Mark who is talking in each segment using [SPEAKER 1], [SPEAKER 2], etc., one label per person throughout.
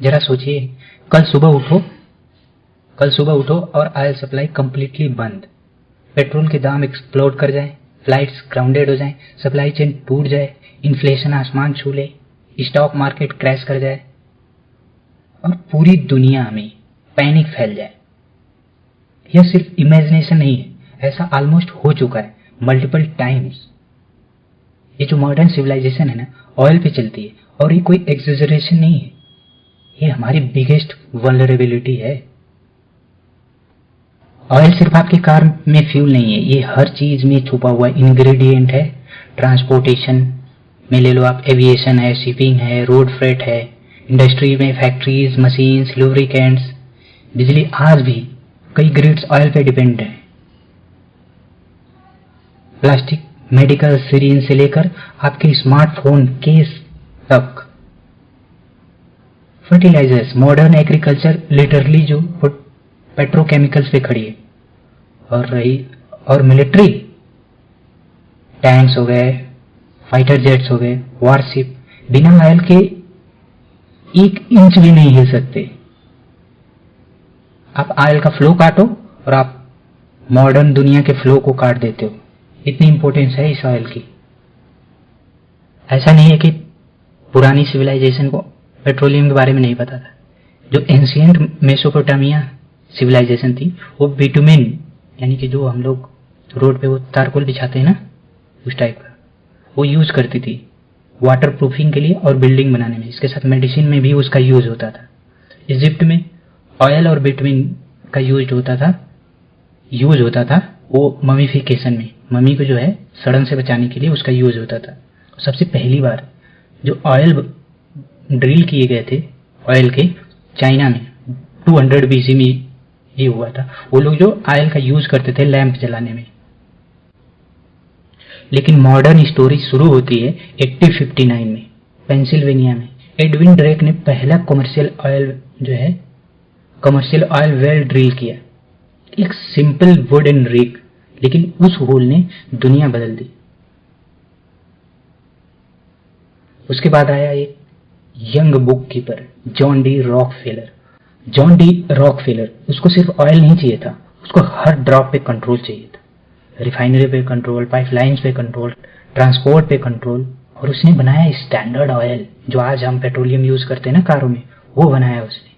[SPEAKER 1] जरा सोचिए, कल सुबह उठो और ऑयल सप्लाई कंप्लीटली बंद, पेट्रोल के दाम एक्सप्लोड कर जाएं, फ्लाइट्स ग्राउंडेड हो जाएं, सप्लाई चेन टूट जाए, इन्फ्लेशन आसमान छू ले, स्टॉक मार्केट क्रैश कर जाए और पूरी दुनिया में पैनिक फैल जाए। यह सिर्फ इमेजिनेशन नहीं है, ऐसा ऑलमोस्ट हो चुका है मल्टीपल टाइम्स। ये जो मॉडर्न सिविलाइजेशन है ना, ऑयल पे चलती है और ये कोई एक्सेजरेशन नहीं है, ये हमारी बिगेस्ट वल्नरेबिलिटी है। ऑयल सिर्फ आपकी कार में फ्यूल नहीं है, ये हर चीज में छुपा हुआ इंग्रेडिएंट है। ट्रांसपोर्टेशन में ले लो आप, एविएशन है, शिपिंग है, रोड फ्रेट है, इंडस्ट्री में फैक्ट्रीज, मशीन्स, लुब्रिकेंट्स, बिजली, आज भी कई ग्रिड्स ऑयल पे डिपेंड है। प्लास्टिक, मेडिकल सिरिंज से लेकर आपके स्मार्टफोन केस तक, फर्टिलाइजर्स, मॉडर्न एग्रीकल्चर लिटरली जो पेट्रोकेमिकल्स पे खड़ी है। और मिलिट्री, टैंक्स हो गए, फाइटर जेट्स हो गए, वारशिप, बिना ऑयल के 1 इंच भी नहीं हिल सकते। आप ऑयल का फ्लो काटो और आप मॉडर्न दुनिया के फ्लो को काट देते हो। इतनी इंपॉर्टेंस है इस ऑयल की। ऐसा नहीं है कि पुरानी सिविलाइजेशन को पेट्रोलियम के बारे में नहीं पता था। जो एंशिएंट मेसोपोटामिया सिविलाइजेशन थी, वो बिटुमेन, यानी कि जो हम लोग रोड पे वो तारकोल बिछाते हैं ना, उस टाइप का वो यूज करती थी वाटर प्रूफिंग के लिए और बिल्डिंग बनाने में। इसके साथ मेडिसिन में भी उसका यूज होता था। इजिप्ट में ऑयल और बिटुमेन का यूज होता था वो ममीफिकेशन में, मम्मी को जो है सड़न से बचाने के लिए उसका यूज होता था। सबसे पहली बार जो ऑयल ड्रिल किए गए थे ऑयल के, चाइना में 200 BC में ये हुआ था। वो लोग जो ऑयल का यूज करते थे लैंप जलाने में। लेकिन मॉडर्न स्टोरी शुरू होती है 1859 में पेंसिल्वेनिया में। एडविन ड्रेक ने पहला कमर्शियल ऑयल वेल ड्रिल किया, एक सिंपल वुडन रिग, लेकिन उस होल ने दुनिया बदल दी। उसके बाद आया एक young book keeper John D Rockefeller. उसको सिर्फ ऑयल नहीं चाहिए था, उसको हर ड्रॉप पे कंट्रोल चाहिए था। रिफाइनरी पे कंट्रोल, पाइपलाइंस पे कंट्रोल, ट्रांसपोर्ट पे कंट्रोल, और उसने बनाया स्टैंडर्ड ऑयल जो आज हम पेट्रोलियम यूज करते हैं ना कारों में, वो बनाया उसने।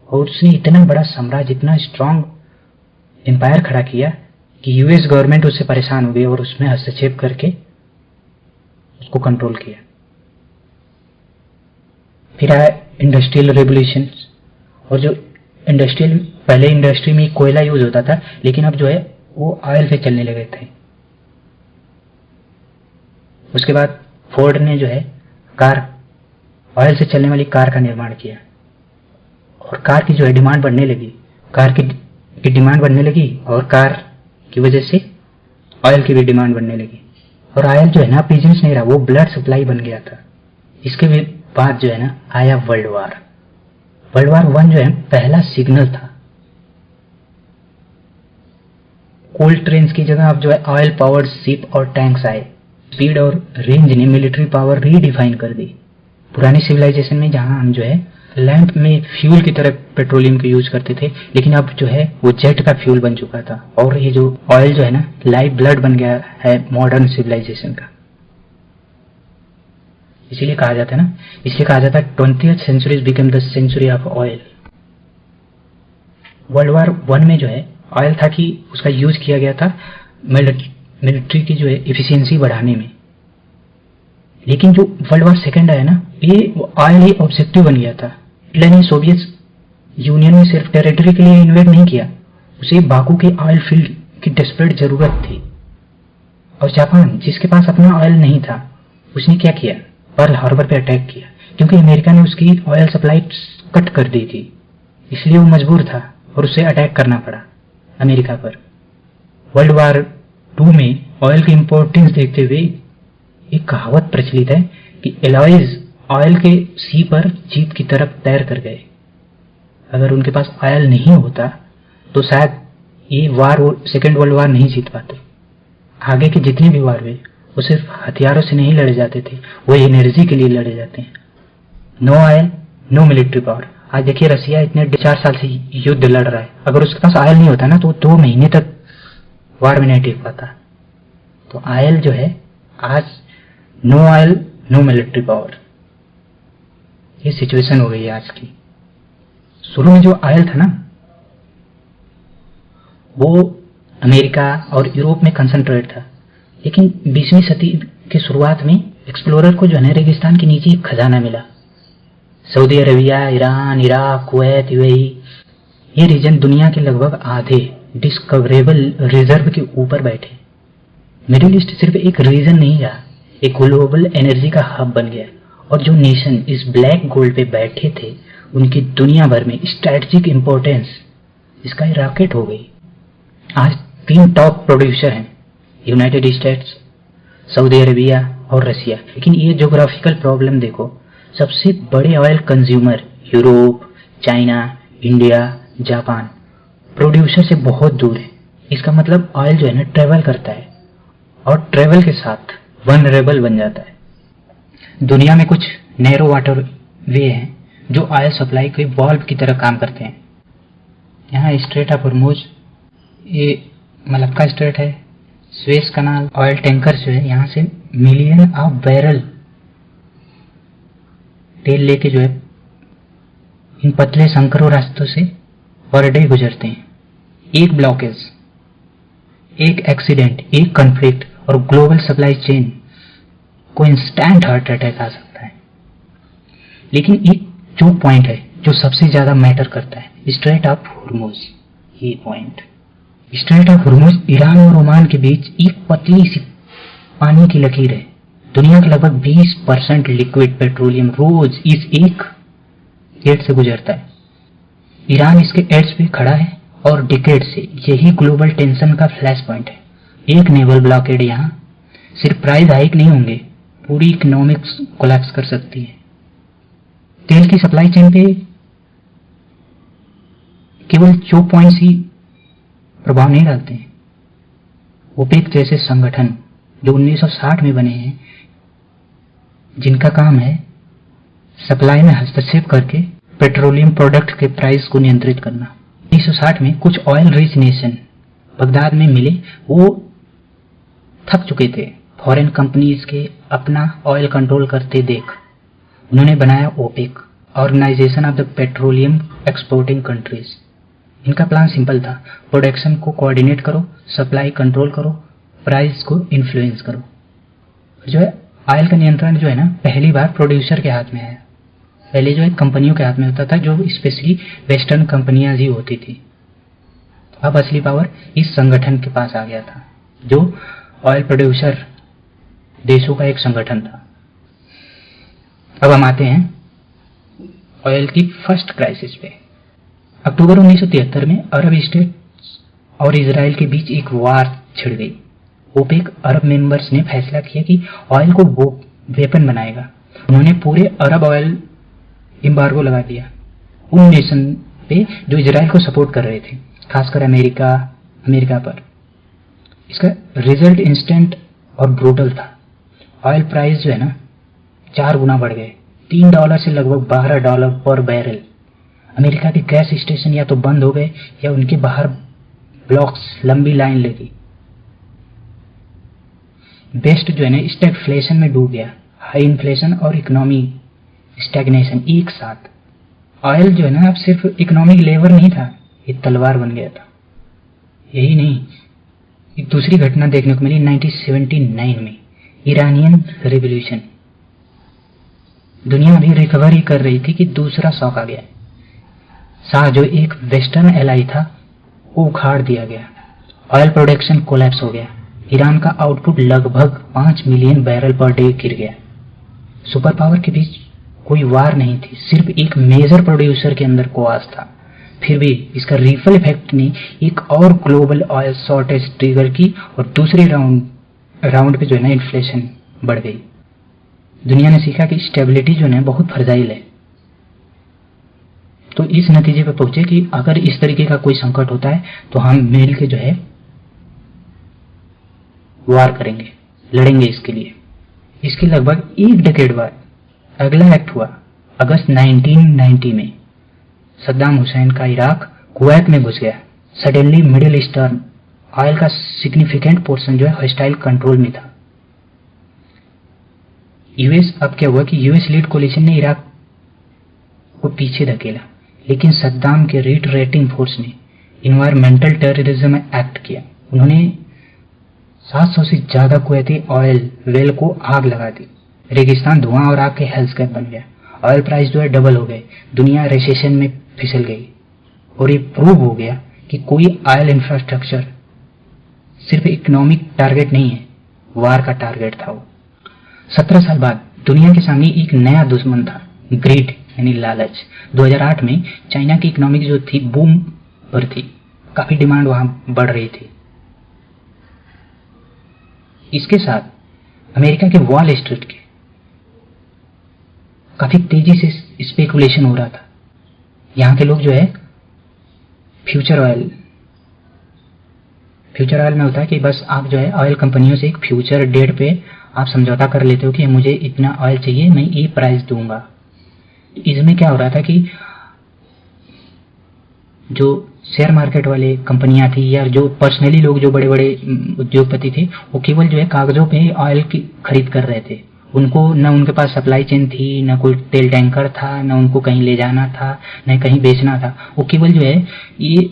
[SPEAKER 1] और उसने इतना बड़ा साम्राज्य, इतना स्ट्रांग एम्पायर खड़ा किया कि यूएस गवर्नमेंट उससे परेशान हो गई और उसमें हस्तक्षेप करके उसको कंट्रोल किया। फिर आया इंडस्ट्रियल रेवोल्यूशन, और जो पहले इंडस्ट्री में कोयला यूज होता था, लेकिन अब जो है वो ऑयल पे चलने लगे थे। उसके बाद फोर्ड ने जो है ऑयल से चलने वाली कार का निर्माण किया, और कार की जो है डिमांड बढ़ने लगी, और कार की वजह से ऑयल की भी डिमांड बढ़ने लगी। और ऑयल जो है ना बिजनेस नहीं रहा, वो ब्लड सप्लाई बन गया था। इसके बाद जो है ना आया वर्ल्ड वार 1 जो है पहला सिग्नल था। कोल्ड ट्रेन्स की जगह अब जो है ऑयल पावर्ड शिप और टैंक्स आए। स्पीड और रेंज ने मिलिट्री पावर रीडिफाइन कर दी। पुरानी सिविलाइजेशन में जहां हम जो है लैंप में फ्यूल की तरह पेट्रोलियम का यूज करते थे, लेकिन अब जो है वो जेट का फ्यूल बन चुका था। और ये जो ऑयल जो है ना लाइफ ब्लड बन गया है मॉडर्न सिविलाइजेशन का। इसीलिए कहा जाता है 20th century become the century of oil. World war 1 में जो है ऑयल था कि उसका यूज किया गया था मिलिट्री की जो है एफिशिएंसी बढ़ाने में। लेकिन जो वर्ल्ड वार 2 आया ना, ये ऑयल ही ऑब्जेक्टिव बन गया था। हिटलर ने सोवियत यूनियन में सिर्फ टेरिटरी के लिए इन्वेट नहीं किया, उसे बाकू के ऑयल फील्ड की डेस्परेट जरूरत थी। और जापान, जिसके पास अपना ऑयल नहीं था, उसने क्या किया? पर्ल हार्बर पे अटैक किया, क्योंकि अमेरिका ने उसकी ऑयल सप्लाई कट कर दी थी। इसलिए वो मजबूर था और उसे अटैक करना पड़ा अमेरिका पर। वर्ल्ड वार 2 में ऑयल की इंपॉर्टेंस देखते हुए एक कहावत प्रचलित है कि एलॉयज ऑयल के सी पर जीत की तरफ तैर कर गए। अगर उनके पास ऑयल नहीं होता तो शायद ये सेकेंड वर्ल्ड वार नहीं जीत पाते। आगे के जितने भी वार हुए वो सिर्फ हथियारों से नहीं लड़े जाते थे, वो एनर्जी के लिए लड़े जाते हैं। No oil no military power. आज देखिए रसिया इतने 4 साल से युद्ध लड़ रहा है, अगर उसके पास ऑयल नहीं होता ना तो 2 महीने तक वार में नहीं टिक पाता। तो ऑयल जो है आज no oil no military power, ये सिचुएशन हो गई है आज की। शुरू में जो ऑयल था ना वो अमेरिका और यूरोप में कंसंट्रेट था, लेकिन 20वीं सदी के शुरुआत में एक्सप्लोरर को जो है रेगिस्तान के नीचे एक खजाना मिला। Saudi Arabia, Iran, Iraq, Kuwait, UAE, ये रीजन दुनिया के लगभग आधे डिस्कवरेबल रिजर्व के ऊपर बैठे। मिडिल ईस्ट सिर्फ एक रीजन नहीं रहा, एक ग्लोबल एनर्जी का हब बन गया, और जो नेशन इस ब्लैक गोल्ड पे बैठे थे उनकी दुनिया भर में स्ट्रैटेजिक इंपॉर्टेंस इसका रॉकेट हो गई। आज 3 टॉप प्रोड्यूसर हैं, यूनाइटेड स्टेट्स, सऊदी अरेबिया और रसिया। लेकिन ये ज्योग्राफिकल प्रॉब्लम देखो, सबसे बड़े oil consumer Europe, China, India, Japan producer से बहुत दूर है। इसका मतलब ऑयल जो है ना ट्रेवल करता है, और ट्रेवल के साथ वनरेबल बन जाता है। दुनिया में कुछ नैरो वाटर वे हैं जो ऑयल सप्लाई के वाल्व की तरह काम करते हैं। यहाँ स्ट्रेट ऑफ हॉर्मुज, ये मलक्का स्ट्रेट है, स्वेज कनाल, ऑयल टैंकर जो है यहाँ से मिलियन ऑफ बैरल तेल लेके जो है इन पतले संकरों रास्तों से पर डे गुजरते हैं। एक ब्लॉकेज, एक एक्सीडेंट, एक कॉन्फ्लिक्ट और ग्लोबल सप्लाई चेन को इंस्टेंट हार्ट अटैक आ सकता है। लेकिन एक जो पॉइंट है जो सबसे ज्यादा मैटर करता है, स्ट्रेट ऑफ हॉर्मुज। ये point, straight of Hormuz Iran और ओमान के बीच एक पतली सी पानी की लकीर है। दुनिया का लगभग 20% लिक्विड पेट्रोलियम रोज इस एक गेट से गुजरता है। ईरान इसके एड्स पे खड़ा है और डिकेड से यही ग्लोबल टेंशन का फ्लैश पॉइंट है। एक नेवल ब्लॉकेड यहाँ सिर्फ प्राइस हाइक नहीं होंगे, पूरी इकोनॉमिक्स कोलैप्स कर सकती है। तेल की सप्लाई चेन पे केवल चोक पॉइंट्स ही प्रभाव नहीं डालते हैं। ओपेक जैसे संगठन जो 1960 में बने हैं, जिनका काम है सप्लाई में हस्तक्षेप करके पेट्रोलियम प्रोडक्ट के प्राइस को नियंत्रित करना। 1960 में कुछ ऑयल रिच नेशन बगदाद में मिले, वो थक चुके थे फॉरेन कंपनीज के अपना ऑयल कंट्रोल करते देख। उन्होंने बनाया OPEC, organisation of the petroleum exporting countries. इनका प्लान सिंपल था, प्रोडक्शन को कोऑर्डिनेट करो, सप्लाई कंट्रोल करो, प्राइस को इन्फ्लुएंस करो। जो है ऑयल का नियंत्रण जो है ना पहली बार प्रोड्यूसर के हाथ में है। पहले जो है कंपनियों के हाथ में होता था, जो स्पेशली वेस्टर्न कंपनियां ही होती थी। तो अब असली पावर इस संगठन के पास आ गया था, जो ऑयल प्रोड्यूसर देशों का एक संगठन था। अब हम आते हैं ऑयल की फर्स्ट क्राइसिस पे। अक्टूबर 1973 में अरब स्टेट्स और इजराइल के बीच एक वार छिड़ गई। ओपेक अरब मेंबर्स ने फैसला किया कि ऑयल को वो वेपन बनाएगा। उन्होंने पूरे अरब ऑयल एम्बार्गो लगा दिया उन नेशन पे जो इजराइल को सपोर्ट कर रहे थे, खासकर अमेरिका पर। इसका रिजल्ट इंस्टेंट और ब्रूटल था। ऑयल प्राइस जो है ना 4 गुना बढ़ गए, $3 से लगभग $12 पर बैरल। अमेरिका के गैस स्टेशन या तो बंद हो गए या उनके बाहर ब्लॉक्स लंबी लाइन लगी। वेस्ट जो है ना स्टैगफ्लेशन में डूब गया, हाई इन्फ्लेशन और इकोनॉमी स्टैग्नेशन एक साथ। ऑयल जो है ना अब सिर्फ इकोनॉमिक लेवर नहीं था, ये तलवार बन गया था। यही नहीं, एक दूसरी घटना देखने को मिली 1979 में, ईरानियन रेवोल्यूशन। दुनिया अभी रिकवरी कर रही थी कि दूसरा शॉक आ गया। शाह जो एक वेस्टर्न एलाई था वो उखाड़ दिया गया, ऑयल प्रोडक्शन कोलैप्स हो गया। ईरान का आउटपुट लगभग 5 मिलियन बैरल पर डे गिर गया। सुपर पावर के बीच कोई वार नहीं थी, सिर्फ एक मेजर प्रोड्यूसर के अंदर कोआस था। फिर भी इसका रिफल इफेक्ट ने एक और ग्लोबल ऑयल शॉर्टेज ट्रिगर की और दूसरे राउंड पे जो है ना इन्फ्लेशन बढ़ गई। दुनिया ने सीखा कि स्टेबिलिटी जो है बहुत फ्रजाइल है। तो इस नतीजे पर पहुंचे कि अगर इस तरीके का कोई संकट होता है तो हम मिल के जो है वार करेंगे, लड़ेंगे इसके लिए। इसके लगभग 1 डेकेड बाद अगला एक्ट हुआ अगस्त 1990 में सद्दाम हुसैन का इराक कुवैत में घुस गया। सडनली मिडिल ईस्टर्न ऑयल का सिग्निफिकेंट पोर्शन जो है हॉस्टाइल कंट्रोल में था। यूएस, अब क्या हुआ कि यूएस लीड कोलिशन ने इराक को पीछे धकेला, लेकिन सद्दाम के रिट्रेटिंग फोर्स ने इन्वायरमेंटल टेररिज्म एक्ट किया। उन्होंने 700 से ज्यादा कुवैती ऑयल वेल को आग लगा दी। रेगिस्तान धुआं और आग के हेल्सकेप बन गया। ऑयल प्राइस जो है डबल हो गए। दुनिया रिसेशन में फिसल गई और ये प्रूव हो गया कि कोई ऑयल इंफ्रास्ट्रक्चर सिर्फ इकोनॉमिक टारगेट नहीं है, वार का टारगेट था वो। 17 साल बाद दुनिया के सामने एक नया दुश्मन था, ग्रीड यानी लालच। 2008 में चाइना की इकोनॉमिक जो थी बूम पर थी, काफी डिमांड वहां बढ़ रही थी। इसके साथ अमेरिका के वॉल स्ट्रीट के काफी तेजी से स्पेकुलेशन हो रहा था। यहाँ के लोग जो है फ्यूचर ऑयल में होता है कि बस आप जो है ऑयल कंपनियों से एक फ्यूचर डेट पे आप समझौता कर लेते हो कि मुझे इतना ऑयल चाहिए, मैं ये प्राइस दूंगा। इसमें क्या हो रहा था कि जो शेयर मार्केट वाले कंपनियां थी या जो पर्सनली लोग जो बड़े बड़े उद्योगपति थे, वो केवल जो है कागजों पे ऑयल की खरीद कर रहे थे। उनको न उनके पास सप्लाई चेन थी, न कोई तेल टैंकर था, न उनको कहीं ले जाना था, न कहीं बेचना था। वो केवल जो है ये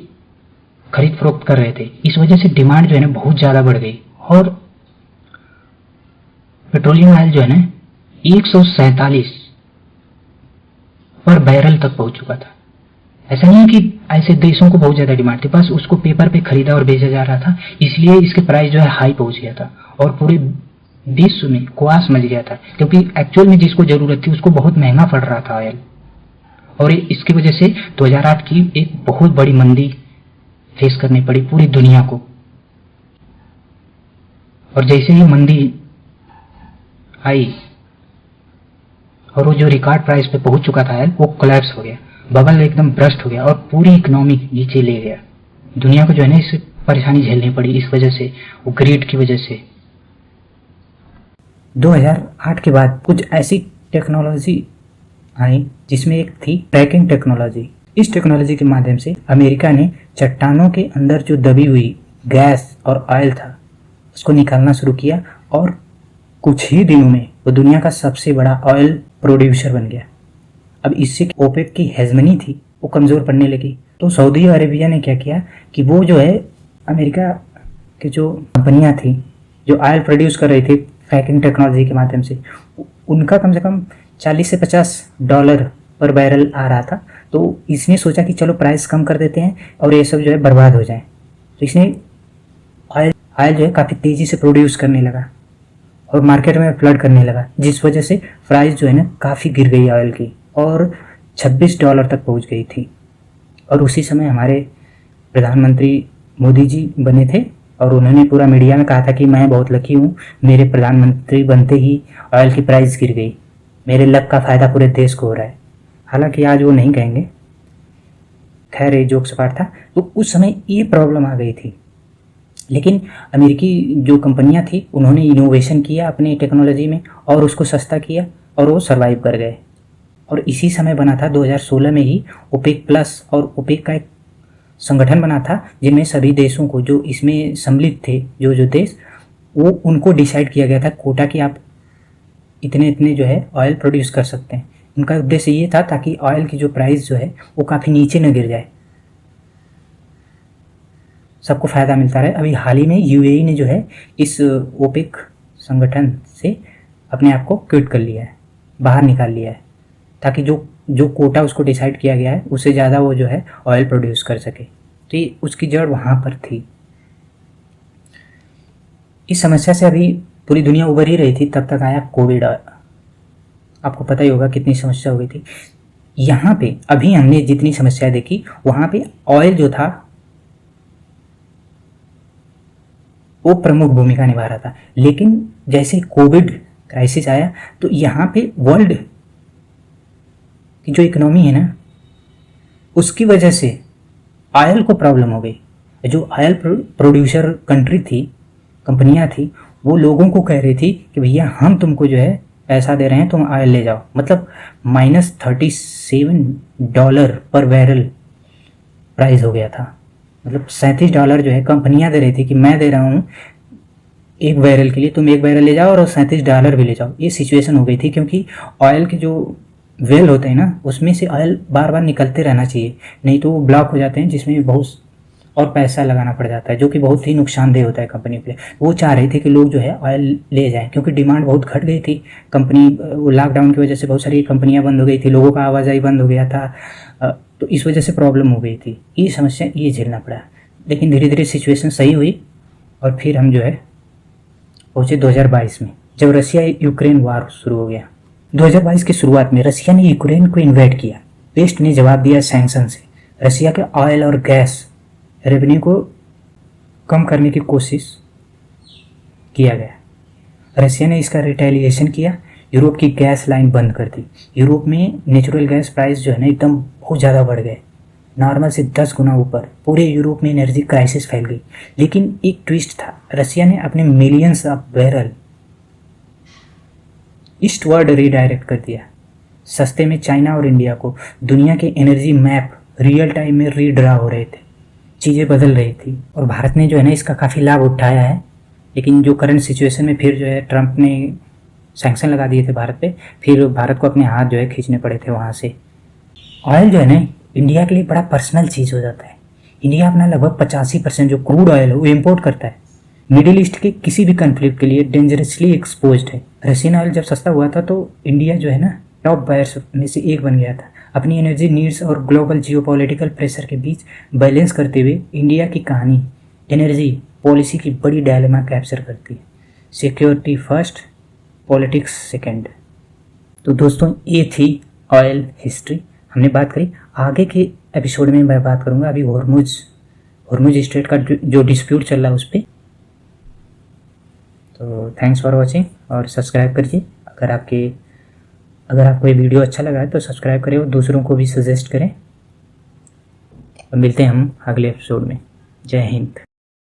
[SPEAKER 1] खरीद फरोख्त कर रहे थे। इस वजह से डिमांड जो है ना बहुत ज्यादा बढ़ गई और पेट्रोलियम ऑयल जो है ना 147 पर बैरल तक पहुंच चुका था। ऐसा नहीं है कि ऐसे देशों को बहुत ज्यादा डिमांड थी, बस उसको पेपर पे खरीदा और बेचा जा रहा था, इसलिए इसके प्राइस जो है हाई पहुंच गया था और पूरे विश्व में कुआस मच गया था, क्योंकि एक्चुअल में जिसको जरूरत थी उसको बहुत महंगा पड़ रहा था ऑयल। और इसकी वजह से 2008 की एक बहुत बड़ी मंदी फेस करनी पड़ी पूरी दुनिया को। और जैसे ही मंदी आई और वो जो रिकॉर्ड प्राइस पे पहुंच चुका था ऑयल, वो कोलैप्स हो गया, बबल एकदम ब्रस्ट हो गया और पूरी इकोनॉमी नीचे ले गया। दुनिया को जो है ना इससे परेशानी झेलनी पड़ी इस वजह से, वो ग्रीड की वजह से। 2008 के बाद कुछ ऐसी टेक्नोलॉजी आई जिसमें एक थी ट्रैकिंग टेक्नोलॉजी। इस टेक्नोलॉजी के माध्यम से अमेरिका ने चट्टानों के अंदर जो दबी हुई गैस और ऑयल था उसको निकालना शुरू किया और कुछ ही दिनों में वो दुनिया का सबसे बड़ा ऑयल प्रोड्यूसर बन गया। अब इससे ओपेक की हेजमनी थी वो कमजोर पड़ने लगी, तो सऊदी अरेबिया ने क्या किया कि वो जो है अमेरिका की जो कंपनियां थी जो ऑयल प्रोड्यूस कर रही थी फ्रैकिंग टेक्नोलॉजी के माध्यम से, उनका कम से कम $40 से $50 पर बैरल आ रहा था। तो इसने सोचा कि चलो प्राइस कम कर देते हैं और ये सब जो है बर्बाद हो जाए। तो इसने ऑयल जो है काफ़ी तेज़ी से प्रोड्यूस करने लगा और मार्केट में फ्लड करने लगा, जिस वजह से प्राइस जो है ना काफ़ी गिर गई ऑयल की और $26 तक पहुंच गई थी। और उसी समय हमारे प्रधानमंत्री मोदी जी बने थे और उन्होंने पूरा मीडिया में कहा था कि मैं बहुत लकी हूँ, मेरे प्रधानमंत्री बनते ही ऑयल की प्राइस गिर गई, मेरे लक का फ़ायदा पूरे देश को हो रहा है। हालांकि आज वो नहीं कहेंगे, खैर ये जोक सपाट था। तो उस समय ये प्रॉब्लम आ गई थी, लेकिन अमेरिकी जो कंपनियां थी उन्होंने इनोवेशन किया अपनी टेक्नोलॉजी में और उसको सस्ता किया और वो सर्वाइव कर गए। और इसी समय बना था 2016 में ही ओपेक प्लस, और ओपेक का एक संगठन बना था जिनमें सभी देशों को जो इसमें सम्मिलित थे जो देश, वो उनको डिसाइड किया गया था कोटा कि आप इतने इतने जो है ऑयल प्रोड्यूस कर सकते हैं। उनका उद्देश्य ये था ताकि ऑयल की जो प्राइस जो है वो काफ़ी नीचे न गिर जाए, सबको फ़ायदा मिलता रहे। अभी हाल ही में यूएई ने जो है इस ओपेक संगठन से अपने आप को क्विट कर लिया है, बाहर निकाल लिया है, ताकि जो कोटा उसको डिसाइड किया गया है उससे ज़्यादा वो जो है ऑयल प्रोड्यूस कर सके। तो ये उसकी जड़ वहाँ पर थी। इस समस्या से अभी पूरी दुनिया उभर ही रही थी, तब तक आया कोविड। आपको पता ही होगा कितनी समस्या हो गई थी। यहाँ पे अभी हमने जितनी समस्या देखी वहाँ पे ऑयल जो था वो प्रमुख भूमिका निभा रहा था, लेकिन जैसे कोविड क्राइसिस आया तो यहाँ पे वर्ल्ड की जो इकोनॉमी है ना उसकी वजह से ऑयल को प्रॉब्लम हो गई। जो ऑयल प्रोड्यूसर कंट्री थी, कंपनियां थी, वो लोगों को कह रही थी कि भैया हम तुमको जो है
[SPEAKER 2] पैसा दे रहे हैं तुम ऑयल ले जाओ, मतलब -$37 पर बैरल प्राइस हो गया था। मतलब $37 जो है कंपनियां दे रही थी कि मैं दे रहा हूँ एक बैरल के लिए, तुम एक बैरल ले जाओ और $37 भी ले जाओ। ये सिचुएशन हो गई थी क्योंकि ऑयल के जो वेल होते हैं ना उसमें से ऑयल बार बार निकलते रहना चाहिए, नहीं तो वो ब्लॉक हो जाते हैं जिसमें बहुत और पैसा लगाना पड़ जाता है, जो कि बहुत ही नुकसानदेह होता है कंपनी के लिए। वो चाह रहे थे कि लोग जो है ऑयल ले जाएं क्योंकि डिमांड बहुत घट गई थी। कंपनी लॉकडाउन की वजह से बहुत सारी कंपनियां बंद हो गई थी, लोगों का आवाजाही बंद हो गया था, तो इस वजह से प्रॉब्लम हो गई थी। ये समस्या ये झेलना पड़ा, लेकिन धीरे धीरे सिचुएशन सही हुई और फिर हम जो है पहुँचे 2022 में, जब रशिया यूक्रेन वार शुरू हो गया। 2022 की शुरुआत में रशिया ने यूक्रेन को इन्वेड किया। वेस्ट ने जवाब दिया सैंक्शन से। रशिया के ऑयल और गैस रेवेन्यू को कम करने की कोशिश किया गया। रशिया ने इसका रिटेलिएशन किया, यूरोप की गैस लाइन बंद कर दी। यूरोप में नेचुरल गैस प्राइस जो है ना एकदम बहुत ज़्यादा बढ़ गए, नॉर्मल से 10 गुना ऊपर। पूरे यूरोप में एनर्जी क्राइसिस फैल गई। लेकिन एक ट्विस्ट था, रशिया ने अपने millions of barrel eastward redirect कर दिया। सस्ते में चाइना और इंडिया को दुनिया के एनर्जी मैप रियल टाइम में रीड्रा हो रहे थे, चीज़ें बदल रही थी और भारत ने जो है ना इसका काफ़ी लाभ उठाया है। लेकिन जो करंट सिचुएशन में फिर जो है ट्रंप ने सैंक्शन लगा दिए थे भारत पे, फिर भारत को अपने हाथ जो है खींचने पड़े थे वहाँ से। ऑयल जो है ना इंडिया के लिए बड़ा पर्सनल चीज़ हो जाता है। इंडिया अपना लगभग 85% जो क्रूड ऑयल है वो इम्पोर्ट करता है। मिडिल ईस्ट के किसी भी कन्फ्लिक्ट के लिए डेंजरसली एक्सपोज्ड है। रशियन ऑयल जब सस्ता हुआ था तो इंडिया जो है ना टॉप बायर्स में से एक बन गया था। अपनी एनर्जी नीड्स और ग्लोबल जियोपॉलिटिकल प्रेशर के बीच बैलेंस करते हुए इंडिया की कहानी एनर्जी पॉलिसी की बड़ी डायलेमा कैप्चर करती है। Security first, politics second. तो दोस्तों ये थी ऑयल हिस्ट्री, हमने बात करी। आगे के एपिसोड में मैं बात करूँगा अभी हॉर्मुज स्ट्रेट का जो डिस्प्यूट चल रहा है उस पर। तो थैंक्स फॉर वॉचिंग और सब्सक्राइब करिए। अगर आपको ये वीडियो अच्छा लगा है तो सब्सक्राइब करें और दूसरों को भी सजेस्ट करें। और मिलते हैं हम अगले एपिसोड में। जय हिंद।